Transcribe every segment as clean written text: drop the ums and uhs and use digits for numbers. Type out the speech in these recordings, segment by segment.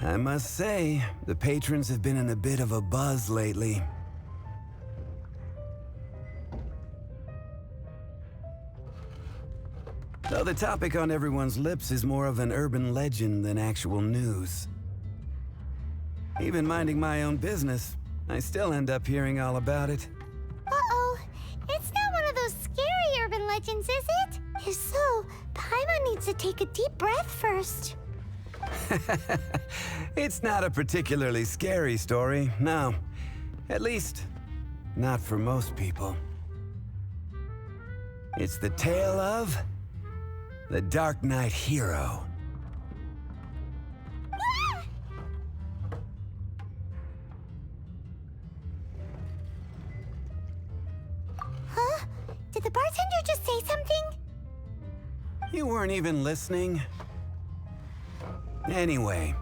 I must say, the patrons have been in a bit of a buzz lately. Though the topic on everyone's lips is more of an urban legend than actual news. Even minding my own business, I still end up hearing all about it. Uh-oh. It's not one of those scary urban legends, is it? If so, Paimon needs to take a deep breath first. It's not a particularly scary story, no. At least, not for most people. It's the tale of the Darknight hero. Huh? Did the bartender just say something? You weren't even listening. Anyway,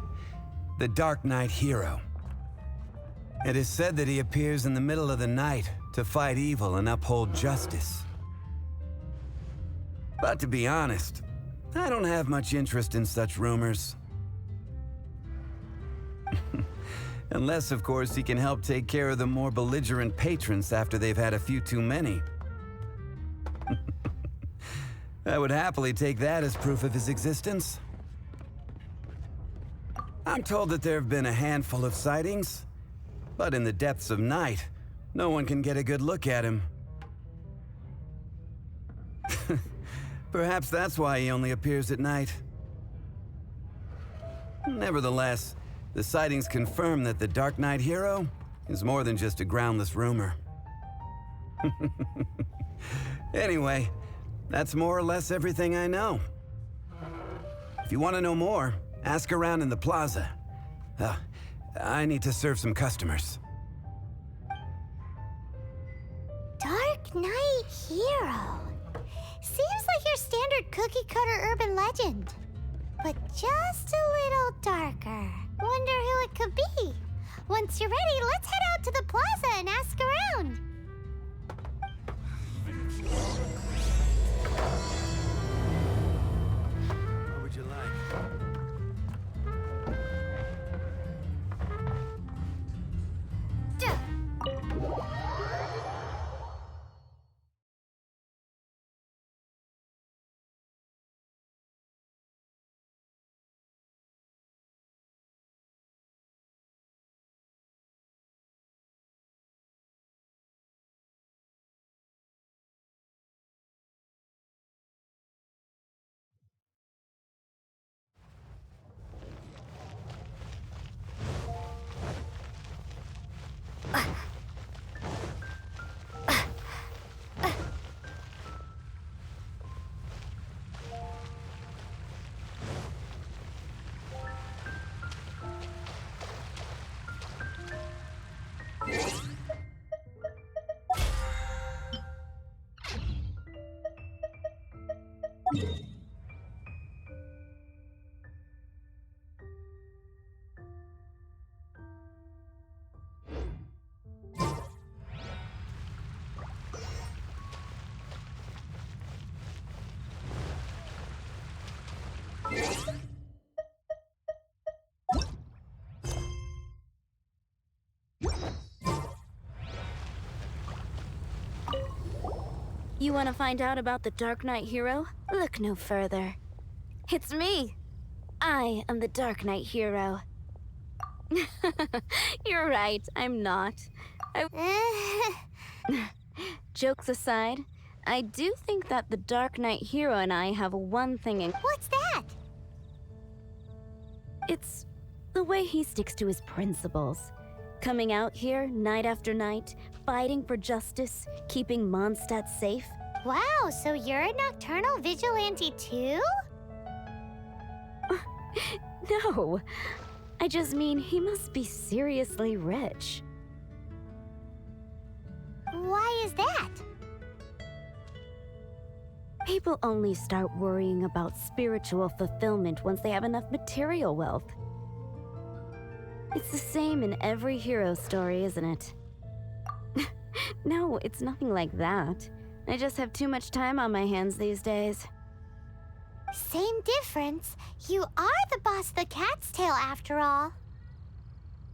the Darknight hero. It is said that he appears in the middle of the night to fight evil and uphold justice. But to be honest, I don't have much interest in such rumors. Unless, of course, he can help take care of the more belligerent patrons after they've had a few too many. I would happily take that as proof of his existence. I'm told that there have been a handful of sightings, but in the depths of night, no one can get a good look at him. Perhaps that's why he only appears at night. Nevertheless, the sightings confirm that the Darknight hero is more than just a groundless rumor. Anyway, that's more or less everything I know. If you want to know more, ask around in the plaza. I need to serve some customers. Darknight hero. Seems like your standard cookie-cutter urban legend. But just a little darker. Wonder who it could be. Once you're ready, let's head out to the plaza and ask around. What would you like? You want to find out about the Darknight hero? Look no further. It's me. I am the Darknight hero. You're right, I'm not. Jokes aside, I do think that the Darknight hero and I have one thing in... What's that? It's the way he sticks to his principles. Coming out here night after night, fighting for justice, keeping Mondstadt safe. Wow, so you're a nocturnal vigilante too? No, I just mean he must be seriously rich. Why is that? People only start worrying about spiritual fulfillment once they have enough material wealth. It's the same in every hero story, isn't it? No, it's nothing like that. I just have too much time on my hands these days. Same difference. You are the boss of the Cat's Tail after all.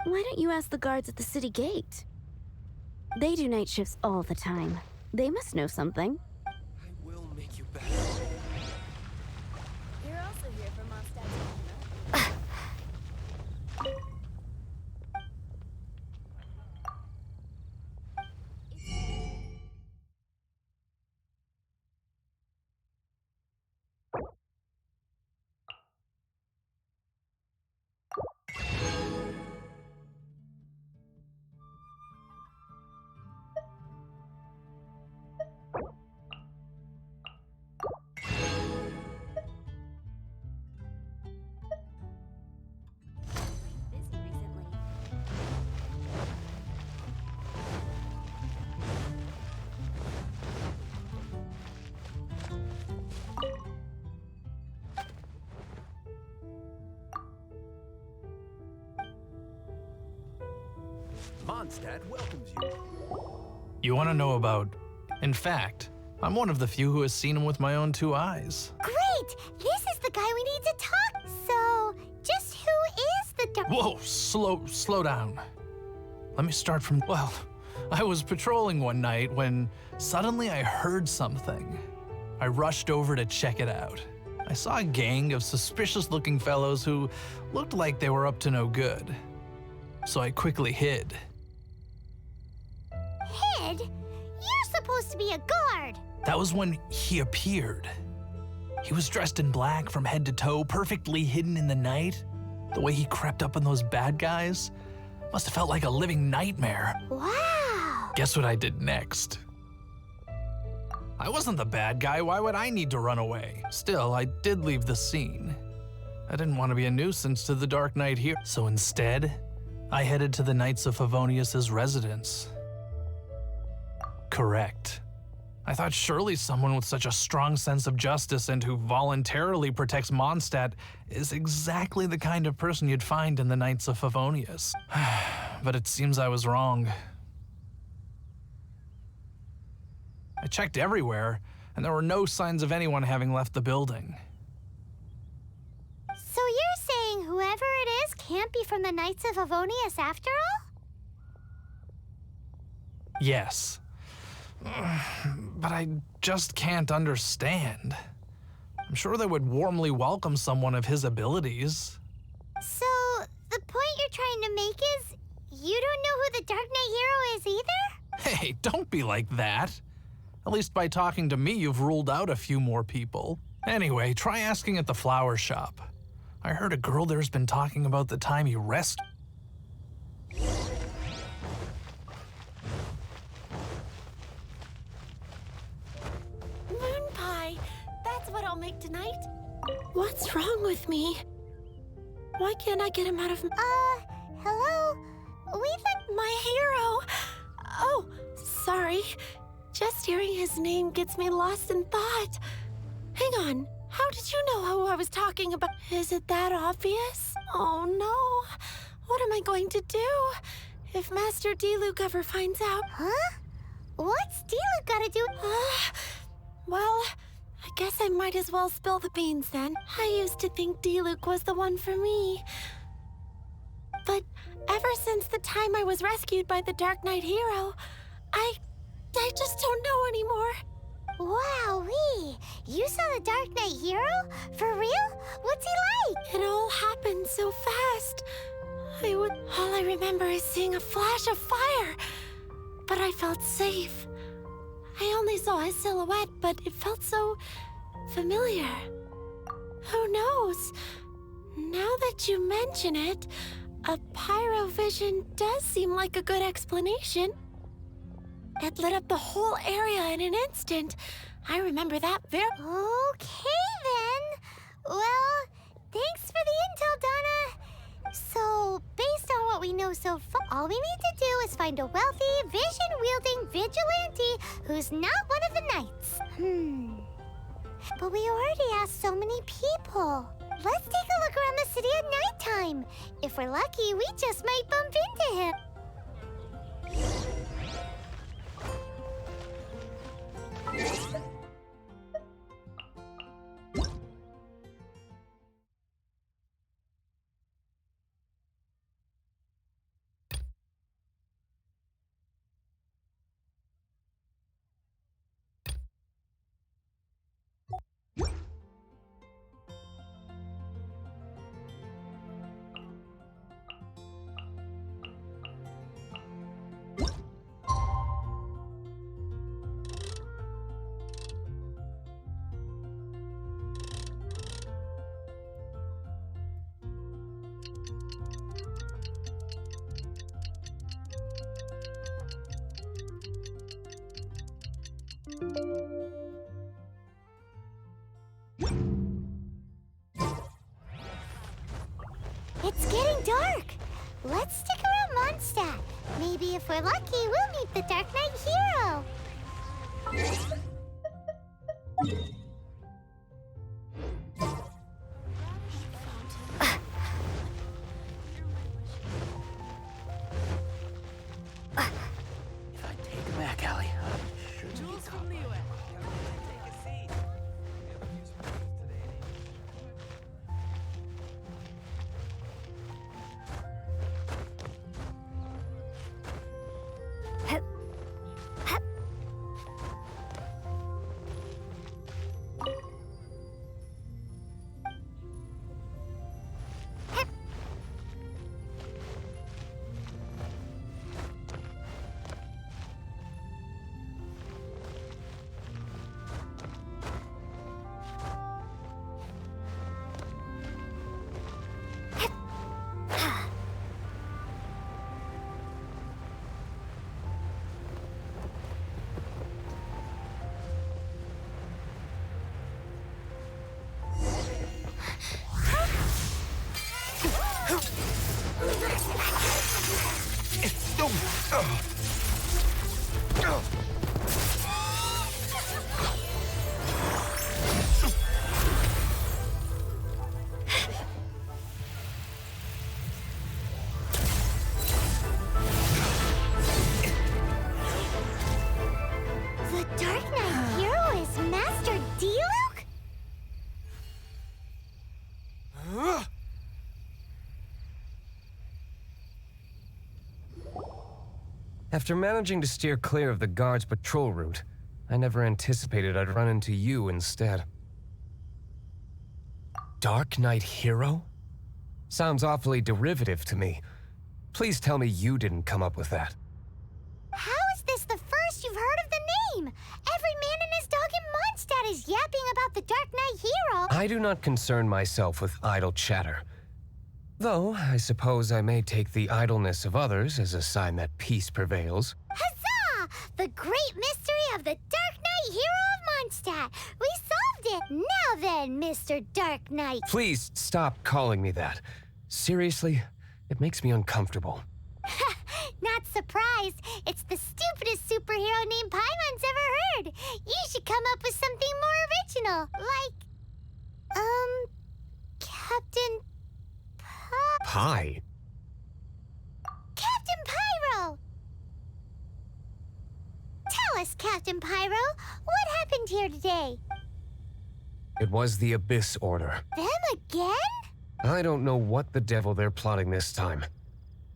Why don't you ask the guards at the city gate? They do night shifts all the time. They must know something. I will make you better. You're also here for Mondstadt's. Busy recently. Mondstadt welcomes you. You want to know about... In fact, I'm one of the few who has seen him with my own 2 eyes. Great! This is the guy we need to talk. So, just who is the dark... Whoa, slow down. Let me start from... Well, I was patrolling one night when suddenly I heard something. I rushed over to check it out. I saw a gang of suspicious-looking fellows who looked like they were up to no good. So I quickly hid. Hid? You're supposed to be a guard. That was when he appeared. He was dressed in black from head to toe, perfectly hidden in the night. The way he crept up on those bad guys must have felt like a living nightmare. Wow! Guess what I did next? I wasn't the bad guy, why would I need to run away? Still, I did leave the scene. I didn't want to be a nuisance to the Darknight here, so instead, I headed to the Knights of Favonius' residence. Correct. I thought surely someone with such a strong sense of justice and who voluntarily protects Mondstadt is exactly the kind of person you'd find in the Knights of Favonius. But it seems I was wrong. I checked everywhere, and there were no signs of anyone having left the building. So you're saying whoever it is can't be from the Knights of Avonius after all? Yes. But I just can't understand. I'm sure they would warmly welcome someone of his abilities. So, the point you're trying to make is you don't know who the Dark Knight hero is either? Hey, don't be like that. At least by talking to me, you've ruled out a few more people. Anyway, try asking at the flower shop. I heard a girl there's been talking about the time he rescued. Moon pie. That's what I'll make tonight. What's wrong with me? Why can't I get him out of Hello? We thought my hero? Oh, sorry. Just hearing his name gets me lost in thought. Hang on. How did you know who I was talking about? Is it that obvious? Oh no. What am I going to do if Master Diluc ever finds out? Huh? What's Diluc gotta do? Well, I guess I might as well spill the beans then. I used to think Diluc was the one for me. But ever since the time I was rescued by the Dark Knight hero, I just don't know anymore. Wowee! You saw the Dark Knight hero? For real? What's he like? It all happened so fast. All I remember is seeing a flash of fire. But I felt safe. I only saw his silhouette, but it felt so familiar. Who knows? Now that you mention it, a pyrovision does seem like a good explanation. It lit up the whole area in an instant. I remember that very... Okay then. Well, thanks for the intel, Donna. So, based on what we know so far, all we need to do is find a wealthy, vision-wielding vigilante who's not one of the knights. But we already asked so many people. Let's take a look around the city at nighttime. If we're lucky, we just might bump into him. It's getting dark. Let's stick around Mondstadt. Maybe if we're lucky, we'll meet the Darknight hero. If I take it back, Allie, I shouldn't be caught. The Darknight hero is Master Diluc? After managing to steer clear of the guard's patrol route, I never anticipated I'd run into you instead. Dark Knight Hero? Sounds awfully derivative to me. Please tell me you didn't come up with that. How is this the first you've heard of the name? Every man and his dog in Mondstadt is yapping about the Darknight hero. I do not concern myself with idle chatter. Though, I suppose I may take the idleness of others as a sign that peace prevails. Huzzah! The great mystery of the Darknight hero of Mondstadt. We solved it! Now then, Mr. Darknight. Please stop calling me that. Seriously, it makes me uncomfortable. Not surprised. It's the stupidest superhero name Paimon's ever heard. You should come up with something more original. Like, Captain Pie? Captain Pyro! Tell us, Captain Pyro, what happened here today? It was the Abyss Order. Them again? I don't know what the devil they're plotting this time.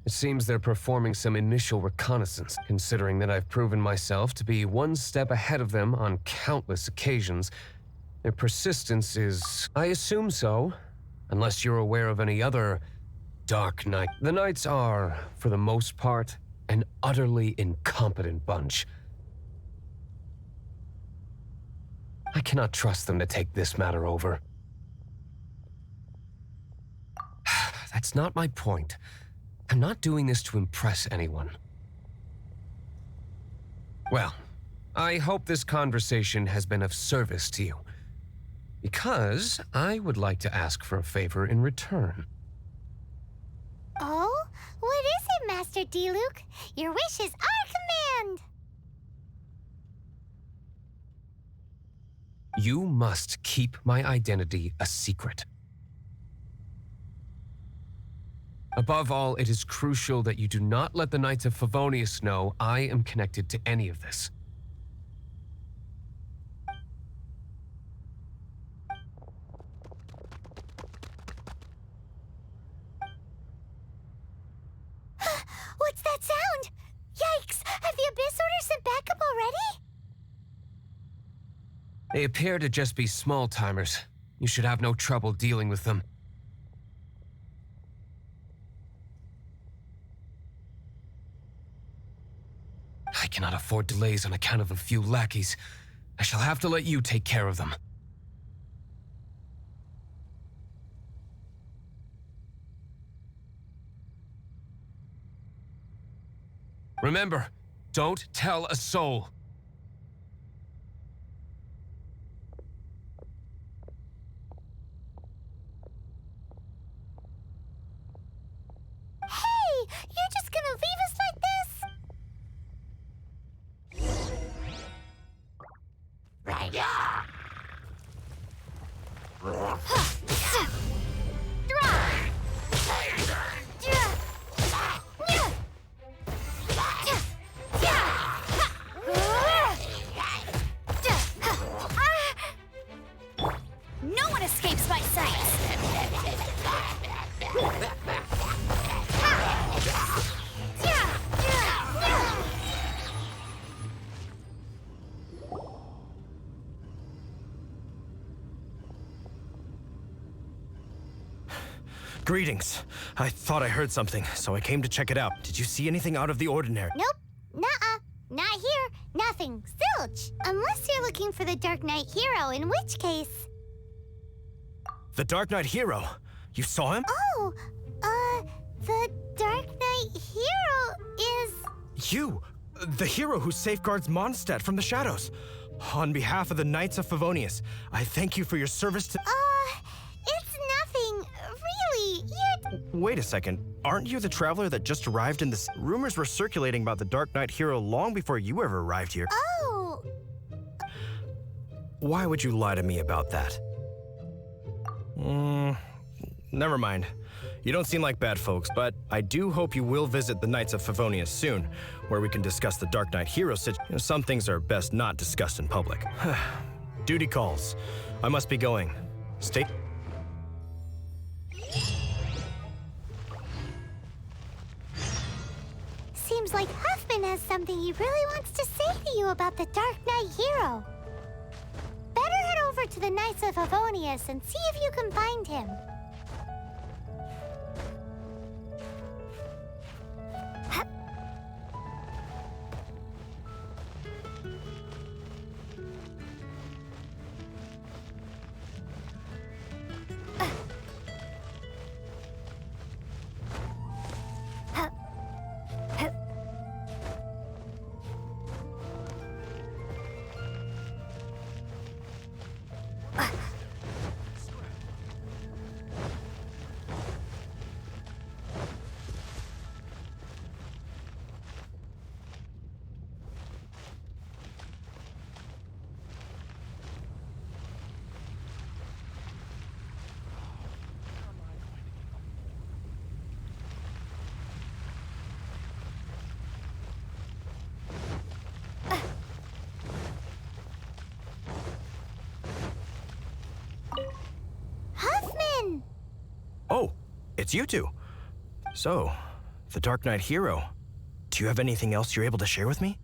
It seems they're performing some initial reconnaissance, considering that I've proven myself to be one step ahead of them on countless occasions. Their persistence is... I assume so, unless you're aware of any other Dark Knight. The Knights are, for the most part, an utterly incompetent bunch. I cannot trust them to take this matter over. That's not my point. I'm not doing this to impress anyone. Well, I hope this conversation has been of service to you. Because I would like to ask for a favor in return. Oh? What is it, Master Diluc? Your wish is our command! You must keep my identity a secret. Above all, it is crucial that you do not let the Knights of Favonius know I am connected to any of this. What's that sound? Yikes! Have the Abyss Order sent backup already? They appear to just be small-timers. You should have no trouble dealing with them. I cannot afford delays on account of a few lackeys. I shall have to let you take care of them. Remember, don't tell a soul. Greetings. I thought I heard something, so I came to check it out. Did you see anything out of the ordinary? Nope. Nuh-uh. Not here. Nothing. Zilch. Unless you're looking for the Darknight hero, in which case... The Darknight hero? You saw him? Oh, the Darknight hero is... You! The hero who safeguards Mondstadt from the shadows. On behalf of the Knights of Favonius, I thank you for your service to... It's nothing. Really, you're... Wait a second. Aren't you the traveler that just arrived in this... Rumors were circulating about the Darknight hero long before you ever arrived here. Oh, Why would you lie to me about that? Never mind. You don't seem like bad folks, but I do hope you will visit the Knights of Favonius soon, where we can discuss the Darknight hero situation. Some things are best not discussed in public. Duty calls. I must be going. Stay... seems like Huffman has something he really wants to say to you about the Darknight hero. Better head over to the Knights of Favonius and see if you can find him. Huffman! Oh, it's you two. So, the Darknight hero. Do you have anything else you're able to share with me?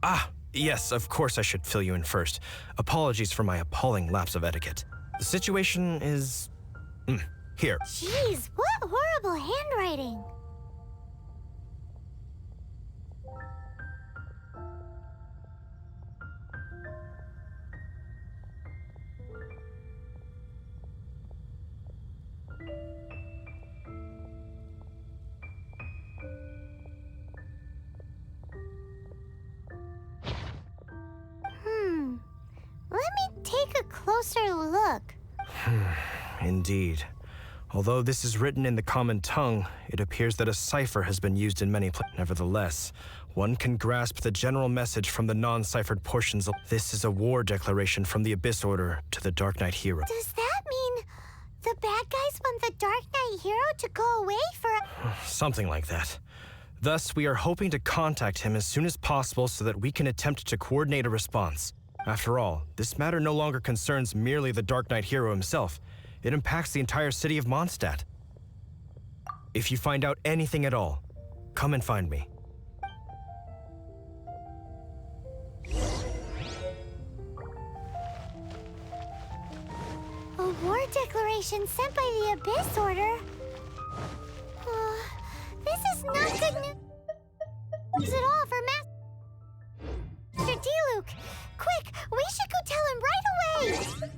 Ah, yes, of course I should fill you in first. Apologies for my appalling lapse of etiquette. The situation is... here. Jeez, what horrible handwriting. Let me take a closer look. Indeed. Although this is written in the common tongue, it appears that a cipher has been used in many places. Nevertheless, one can grasp the general message from the non-ciphered portions. This is a war declaration from the Abyss Order to the Darknight hero. Does that mean the bad guys want the Darknight hero to go away for... Something like that. Thus, we are hoping to contact him as soon as possible so that we can attempt to coordinate a response. After all, this matter no longer concerns merely the Darknight hero himself. It impacts the entire city of Mondstadt. If you find out anything at all, come and find me. A war declaration sent by the Abyss Order? This is not good news at all for Master D-Luke. Quick, we should go tell him right away!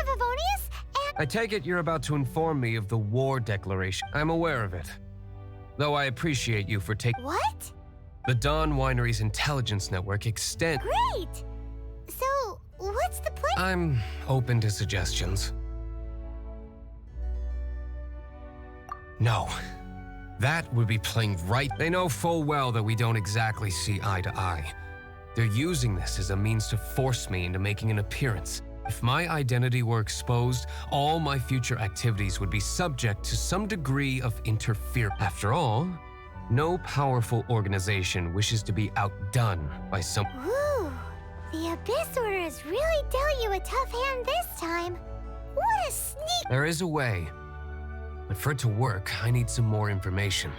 Favonius, and... I take it you're about to inform me of the war declaration. I'm aware of it. Though I appreciate you for taking... What? The Dawn Winery's intelligence network extends... Great! So, what's the plan? I'm open to suggestions. No. That would be playing right. They know full well that we don't exactly see eye to eye. They're using this as a means to force me into making an appearance. If my identity were exposed, all my future activities would be subject to some degree of interference. After all, no powerful organization wishes to be outdone by some... Ooh, the Abyss Orders really dealt you a tough hand this time. What a sneak... There is a way, but for it to work, I need some more information.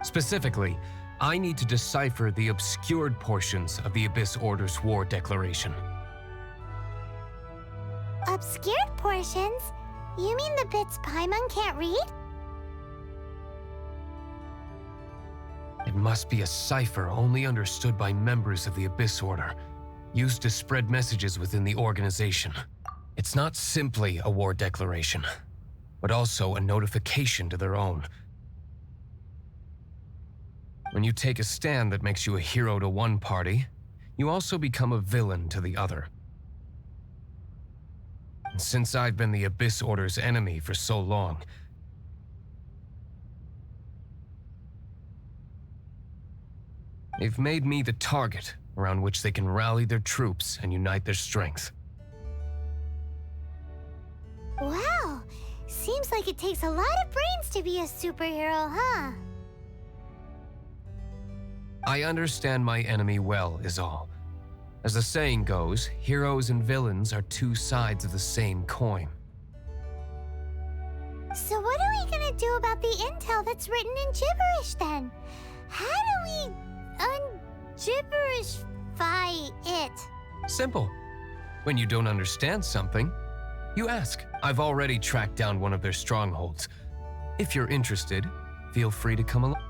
Specifically, I need to decipher the obscured portions of the Abyss Order's war declaration. Obscured portions? You mean the bits Paimon can't read? It must be a cipher only understood by members of the Abyss Order, used to spread messages within the organization. It's not simply a war declaration, but also a notification to their own. When you take a stand that makes you a hero to one party, you also become a villain to the other. And since I've been the Abyss Order's enemy for so long, they've made me the target around which they can rally their troops and unite their strength. Wow, seems like it takes a lot of brains to be a superhero, huh? I understand my enemy well, is all. As the saying goes, heroes and villains are two sides of the same coin. So what are we gonna do about the intel that's written in gibberish then? How do we un-gibberishify it? Simple. When you don't understand something, you ask. I've already tracked down one of their strongholds. If you're interested, feel free to come along.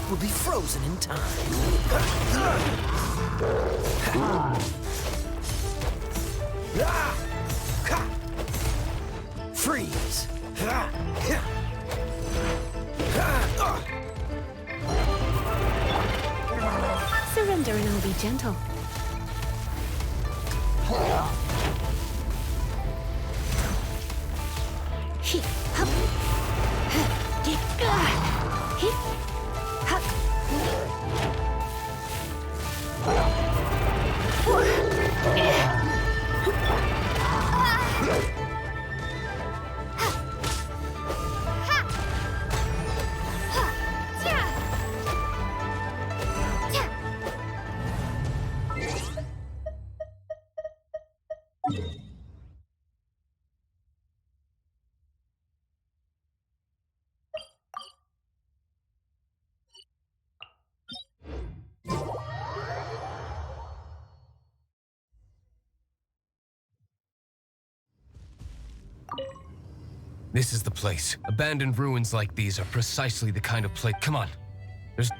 will be frozen in time. Freeze! Surrender and I'll be gentle. Hip, hop. Hip, hip, hop. This is the place. Abandoned ruins like these are precisely the kind of place. Come on. There's...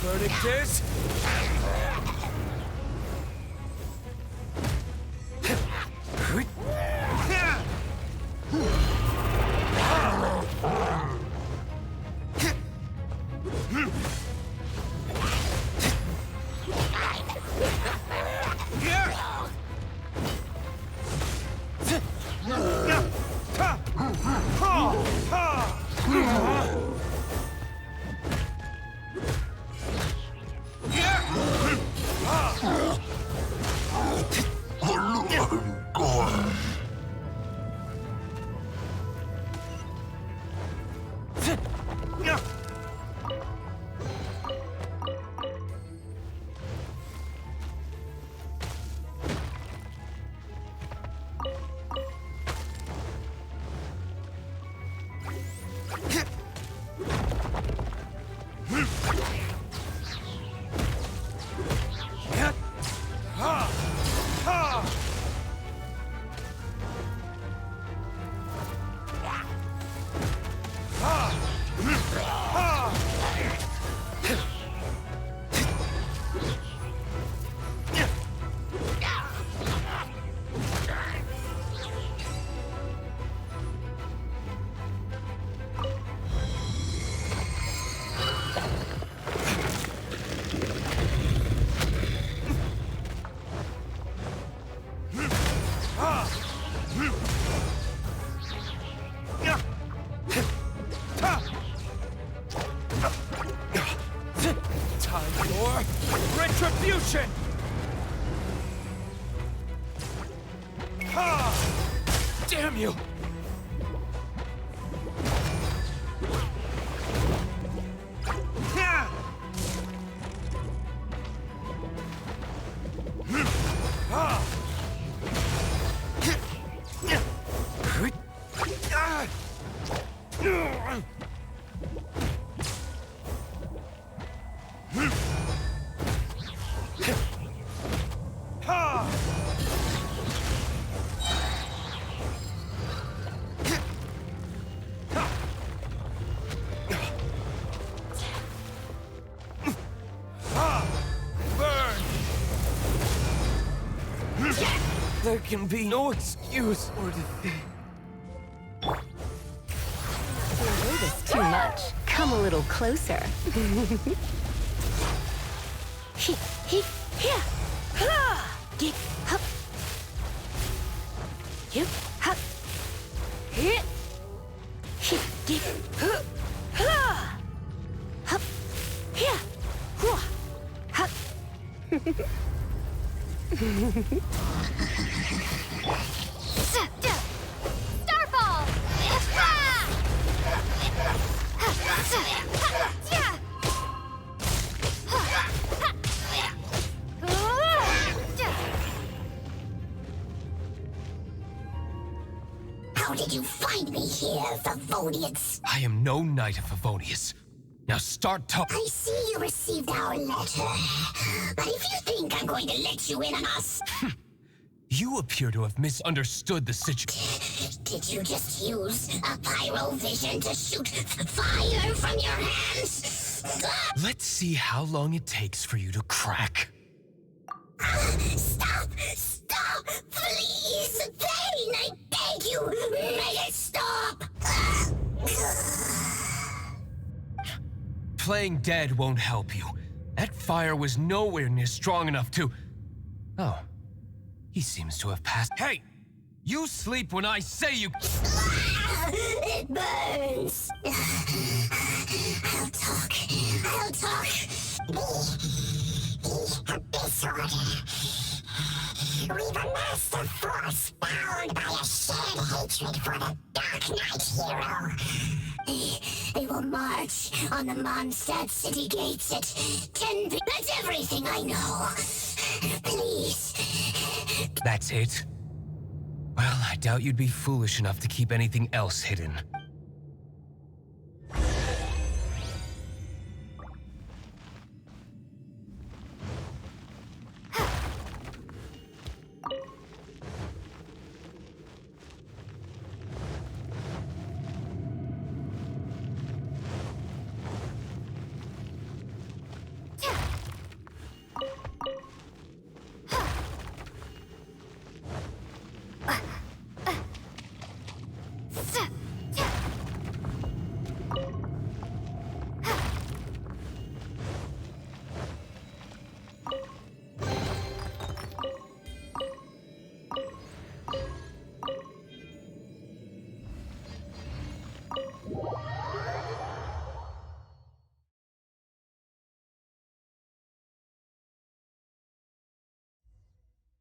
Verdict is... Retribution! Damn you! There can be no excuse or defeat. You enjoy this too much. Come a little closer. Starfall! How did you find me here, Favonians? I am no knight of Favonius. Now start talking. I see you received our letter. But if you think I'm going to let you in on us... You appear to have misunderstood the situation. Did you just use a pyro vision to shoot fire from your hands? Let's see how long it takes for you to crack. Stop! Stop! Please! Bane, I beg you! Make it stop! Playing dead won't help you. That fire was nowhere near strong enough to... Oh. He seems to have passed... Hey! You sleep when I say you... It burns! I'll talk. I'll talk. The Abyss Order. We've amassed a force bound by a shared hatred for the Darknight hero. They will march on the Mondstadt city gates at 10 p.m. That's everything I know. Please. That's it? Well, I doubt you'd be foolish enough to keep anything else hidden.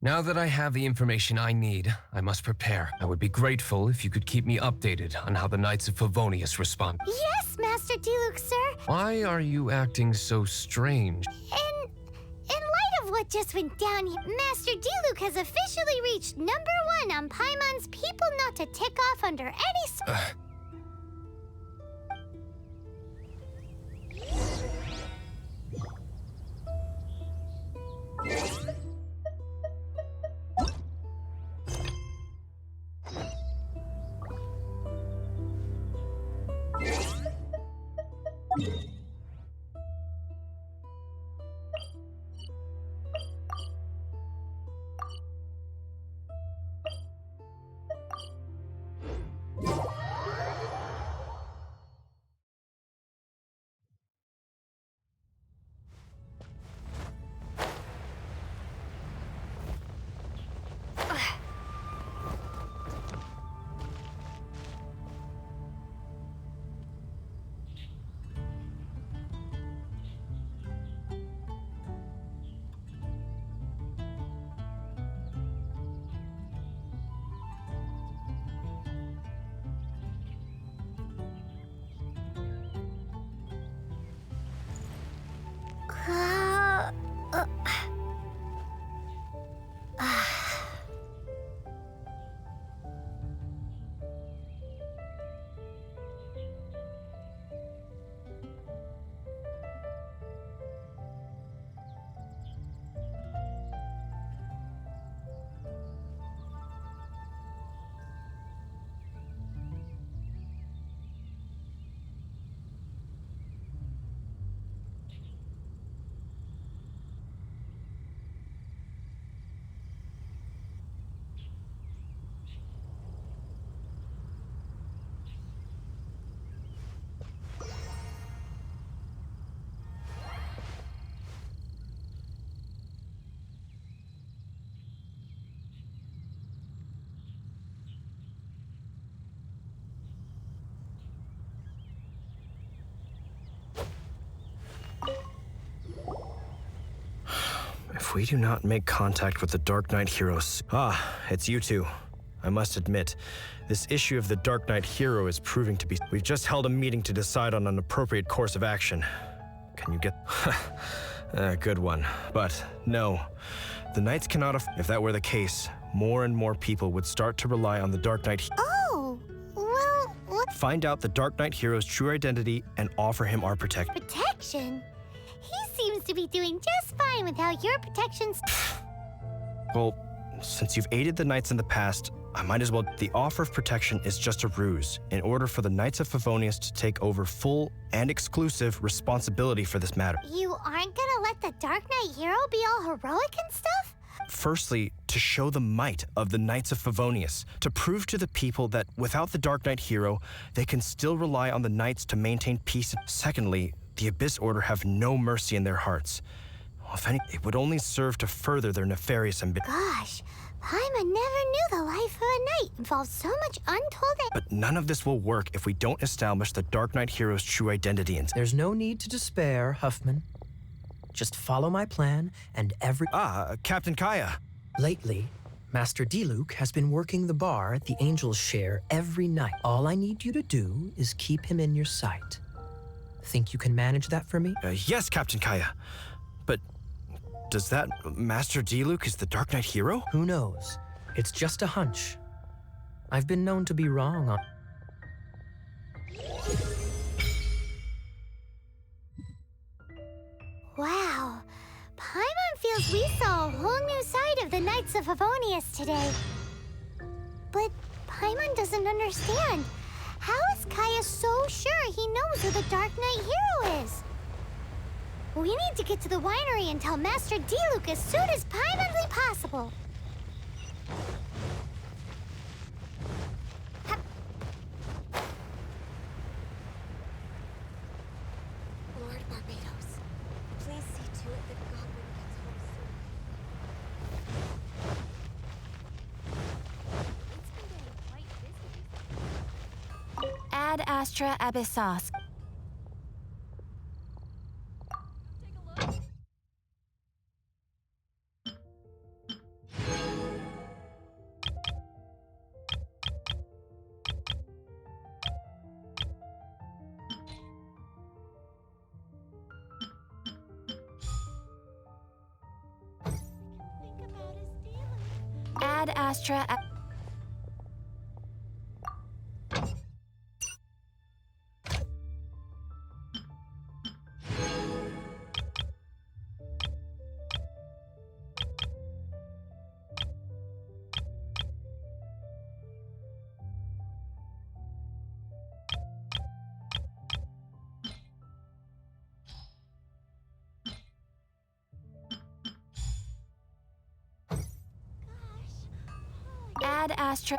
Now that I have the information I need, I must prepare. I would be grateful if you could keep me updated on how the Knights of Favonius respond. Yes, Master Diluc, sir. Why are you acting so strange? In light of what just went down, Master Diluc has officially reached #1 on Paimon's people not to tick off under any... If we do not make contact with the Darknight heroes... Ah, it's you two. I must admit, this issue of the Darknight hero is proving to be... We've just held a meeting to decide on an appropriate course of action. Can you get... good one. But no, the Knights cannot... If that were the case, more and more people would start to rely on the Darknight... Oh, well, what? Find out the Darknight hero's true identity and offer him our protection. Protection? He seems to be doing just fine with how your protection's... Well, since you've aided the Knights in the past, I might as well... The offer of protection is just a ruse in order for the Knights of Favonius to take over full and exclusive responsibility for this matter. You aren't gonna let the Dark Knight hero be all heroic and stuff? Firstly, to show the might of the Knights of Favonius, to prove to the people that without the Dark Knight hero, they can still rely on the Knights to maintain peace. Secondly, the Abyss Order have no mercy in their hearts. If any, it would only serve to further their nefarious ambition. Gosh, Paimon never knew the life of a knight involved so much untold... But none of this will work if we don't establish the Dark Knight hero's true identity. There's no need to despair, Huffman. Just follow my plan and every... Captain Kaya. Lately, Master Diluc has been working the bar at the Angel's Share every night. All I need you to do is keep him in your sight. Think you can manage that for me? Yes, Captain Kaya. But does that... Master Diluc is the Dark Knight hero? Who knows? It's just a hunch. I've been known to be wrong on... Wow, Paimon feels we saw a whole new side of the Knights of Favonius today. But Paimon doesn't understand. How is Kaya so sure he knows who the Dark Knight hero is? We need to get to the winery and tell Master Diluc as soon as Paimonly possible. Lord Barbados, please see to it that Godwin gets home soon. Ad Astra Abyssos. Ad Astra. Ad Astra.